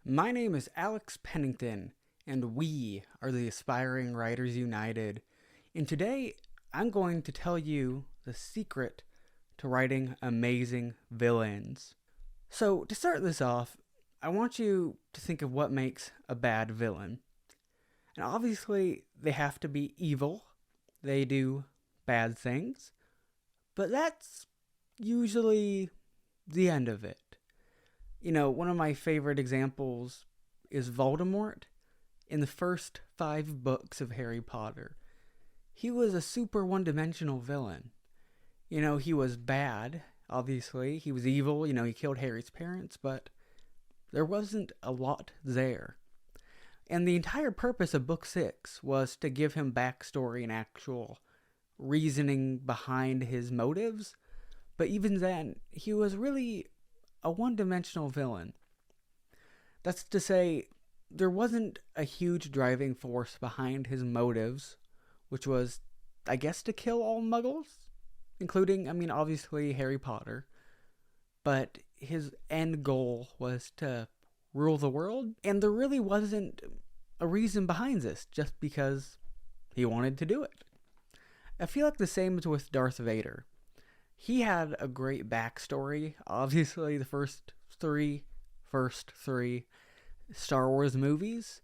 My name is Alex Pennington, and we are the Aspiring Writers United. And today, I'm going to tell you the secret to writing amazing villains. So, to start this off, I want you to think of what makes a bad villain. And obviously, they have to be evil, they do bad things, but that's usually the end of it. One of my favorite examples is Voldemort in the first 5 books of Harry Potter. He was a super one dimensional villain. He was bad, obviously. He was evil, he killed Harry's parents, but there wasn't a lot there. And the entire purpose of Book 6 was to give him backstory and actual reasoning behind his motives. But even then, he was really a one-dimensional villain. That's to say, there wasn't a huge driving force behind his motives, which was, I guess, to kill all muggles, including, obviously Harry Potter. But his end goal was to rule the world, and there really wasn't a reason behind this, just because he wanted to do it. I feel like the same is with Darth Vader. He had a great backstory. Obviously, the first three Star Wars movies.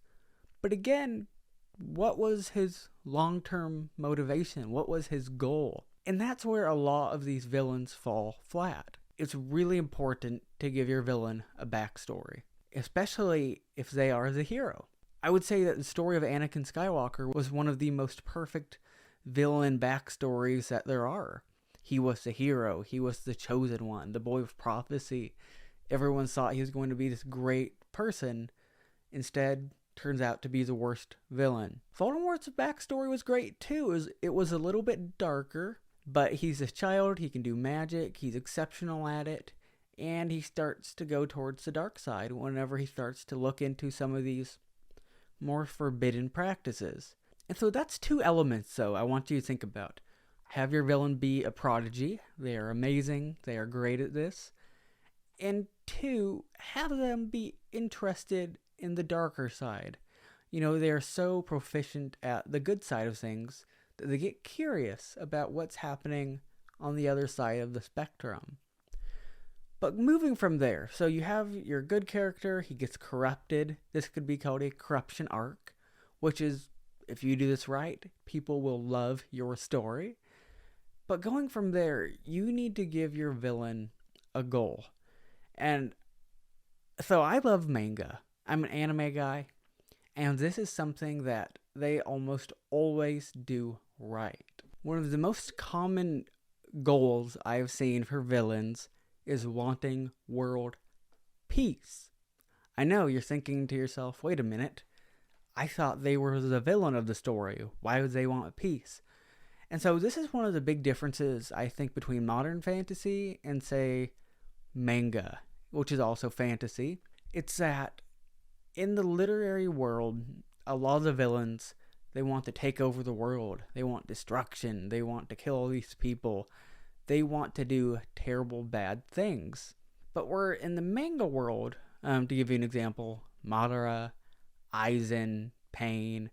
But again, what was his long-term motivation? What was his goal? And that's where a lot of these villains fall flat. It's really important to give your villain a backstory, especially if they are the hero. I would say that the story of Anakin Skywalker was one of the most perfect villain backstories that there are. He was the hero. He was the chosen one, the boy of prophecy. Everyone thought he was going to be this great person. Instead, turns out to be the worst villain. Voldemort's backstory was great too. It was a little bit darker, but he's a child. He can do magic. He's exceptional at it. And he starts to go towards the dark side whenever he starts to look into some of these more forbidden practices. And so that's two elements, though, I want you to think about. Have your villain be a prodigy. They are amazing. They are great at this. And two, have them be interested in the darker side. They are so proficient at the good side of things that they get curious about what's happening on the other side of the spectrum. But moving from there, so you have your good character, he gets corrupted. This could be called a corruption arc, which is, if you do this right, people will love your story. But going from there, you need to give your villain a goal. And so I love manga. I'm an anime guy. And this is something that they almost always do right. One of the most common goals I've seen for villains is wanting world peace. I know you're thinking to yourself, wait a minute. I thought they were the villain of the story. Why would they want peace? And so this is one of the big differences, I think, between modern fantasy and, say, manga, which is also fantasy. It's that in the literary world, a lot of the villains, they want to take over the world. They want destruction. They want to kill all these people. They want to do terrible, bad things. But we're in the manga world, to give you an example, Madara, Aizen, Pain.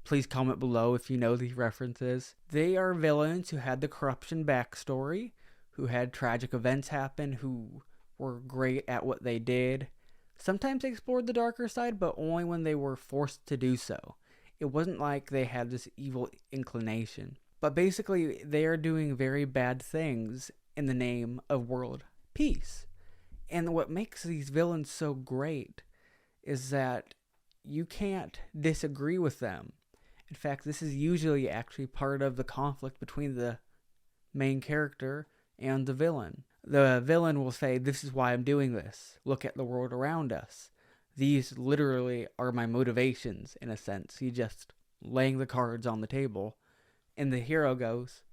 Please comment below if you know these references. They are villains who had the corruption backstory, who had tragic events happen, who were great at what they did. Sometimes they explored the darker side, but only when they were forced to do so. It wasn't like they had this evil inclination. But basically, they are doing very bad things in the name of world peace. And what makes these villains so great is that you can't disagree with them. In fact, this is usually actually part of the conflict between the main character and the villain. The villain will say, this is why I'm doing this. Look at the world around us. These literally are my motivations, in a sense. He's just laying the cards on the table. And the hero goes,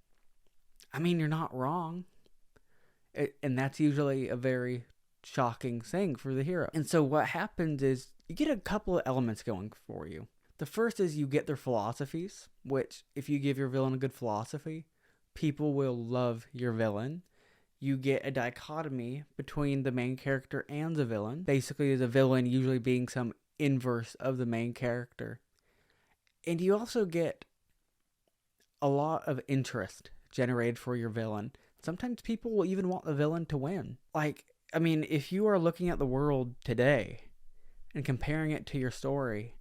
you're not wrong. And that's usually a very shocking thing for the hero. And so what happens is you get a couple of elements going for you. The first is you get their philosophies, which if you give your villain a good philosophy, people will love your villain. you get a dichotomy between the main character and the villain. Basically, the villain usually being some inverse of the main character. And you also get a lot of interest generated for your villain. Sometimes people will even want the villain to win. Like, I mean, if you are looking at the world today and comparing it to your story,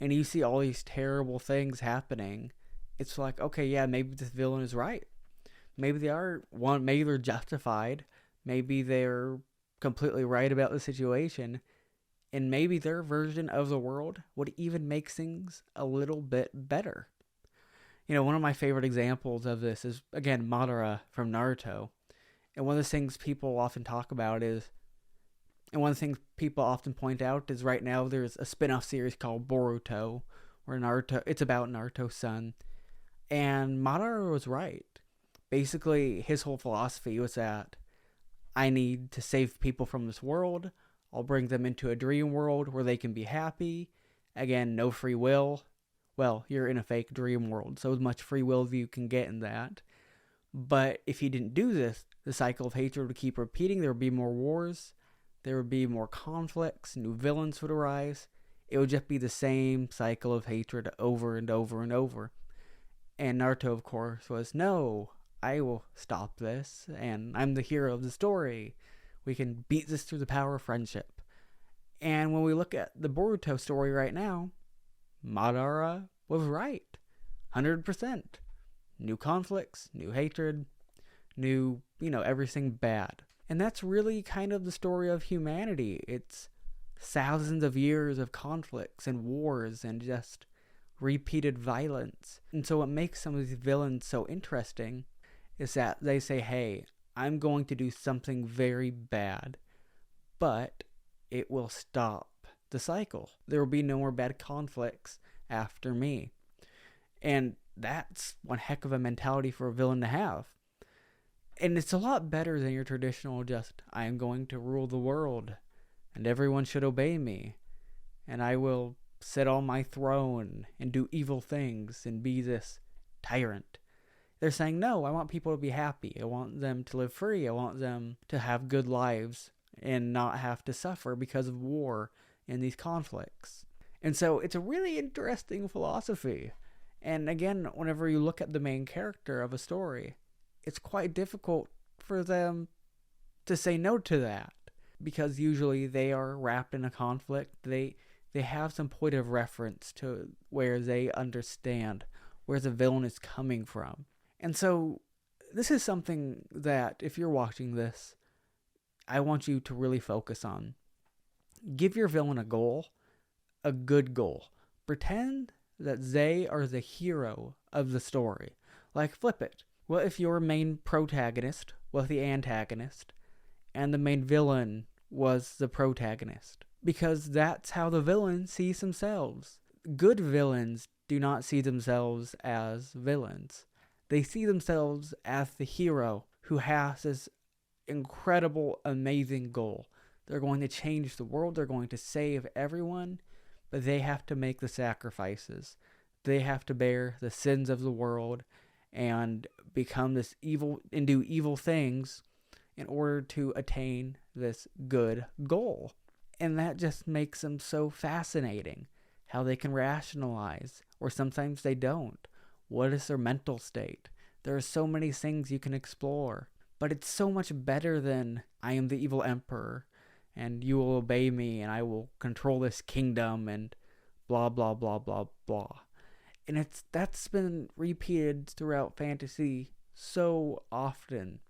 and you see all these terrible things happening, it's like, okay, yeah, maybe this villain is right. Maybe maybe they're justified. Maybe they're completely right about the situation. And maybe their version of the world would even make things a little bit better. One of my favorite examples of this is, again, Madara from Naruto. And one of the things people often talk about is, and one of the things people often point out is right now there's a spin-off series called Boruto, where it's about Naruto's son. And Madara was right. Basically, his whole philosophy was that I need to save people from this world. I'll bring them into a dream world where they can be happy. Again, no free will. Well, you're in a fake dream world, so as much free will as you can get in that. But if you didn't do this, the cycle of hatred would keep repeating. There would be more wars. There would be more conflicts. New villains would arise. It would just be the same cycle of hatred over and over and over. And Naruto, of course, was, no, I will stop this, and I'm the hero of the story. We can beat this through the power of friendship. And when we look at the Boruto story right now, Madara was right. 100%. New conflicts, new hatred, new, everything bad. And that's really kind of the story of humanity. It's thousands of years of conflicts and wars and just repeated violence. And so what makes some of these villains so interesting is that they say, hey, I'm going to do something very bad, but it will stop the cycle. There will be no more bad conflicts after me. And that's one heck of a mentality for a villain to have. And it's a lot better than your traditional just, I am going to rule the world, and everyone should obey me, and I will sit on my throne and do evil things and be this tyrant. They're saying, no, I want people to be happy. I want them to live free. I want them to have good lives and not have to suffer because of war and these conflicts. And so it's a really interesting philosophy. And again, whenever you look at the main character of a story, it's quite difficult for them to say no to that, because usually they are wrapped in a conflict. They have some point of reference to where they understand where the villain is coming from. And so this is something that, if you're watching this, I want you to really focus on. Give your villain a goal, a good goal. Pretend that they are the hero of the story. Like, flip it. What if your main protagonist was the antagonist and the main villain was the protagonist? Because that's how the villain sees themselves. Good villains do not see themselves as villains. They see themselves as the hero who has this incredible, amazing goal. They're going to change the world. They're going to save everyone. But they have to make the sacrifices. They have to bear the sins of the world and become this evil and do evil things in order to attain this good goal. And that just makes them so fascinating. How they can rationalize, or sometimes they don't. What is their mental state? There are so many things you can explore. But it's so much better than, I am the evil emperor, and you will obey me, and I will control this kingdom, and blah, blah, blah, blah, blah. And that's been repeated throughout fantasy so often.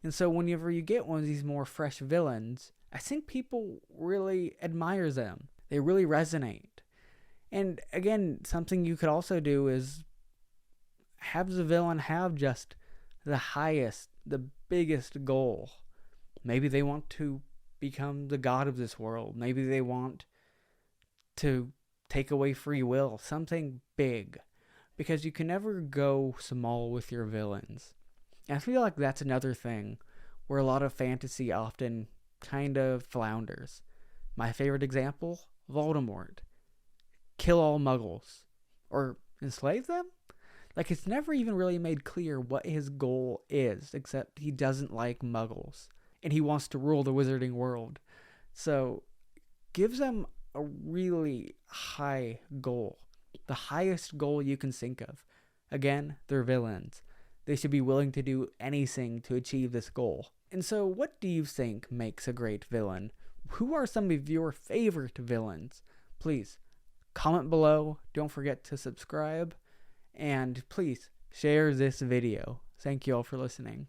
And so whenever you get one of these more fresh villains, I think people really admire them. They really resonate. And again, something you could also do is have the villain have just the highest, the biggest goal. Maybe they want to become the god of this world. Maybe they want to take away free will. Something big. Because you can never go small with your villains. And I feel like that's another thing where a lot of fantasy often kind of flounders. My favorite example, Voldemort. Kill all muggles. Or enslave them? Like, it's never even really made clear what his goal is, except he doesn't like muggles and he wants to rule the wizarding world. So, gives them a really high goal, the highest goal you can think of. Again, they're villains. They should be willing to do anything to achieve this goal. And so, what do you think makes a great villain? Who are some of your favorite villains? Please comment below. Don't forget to subscribe. And please share this video. Thank you all for listening.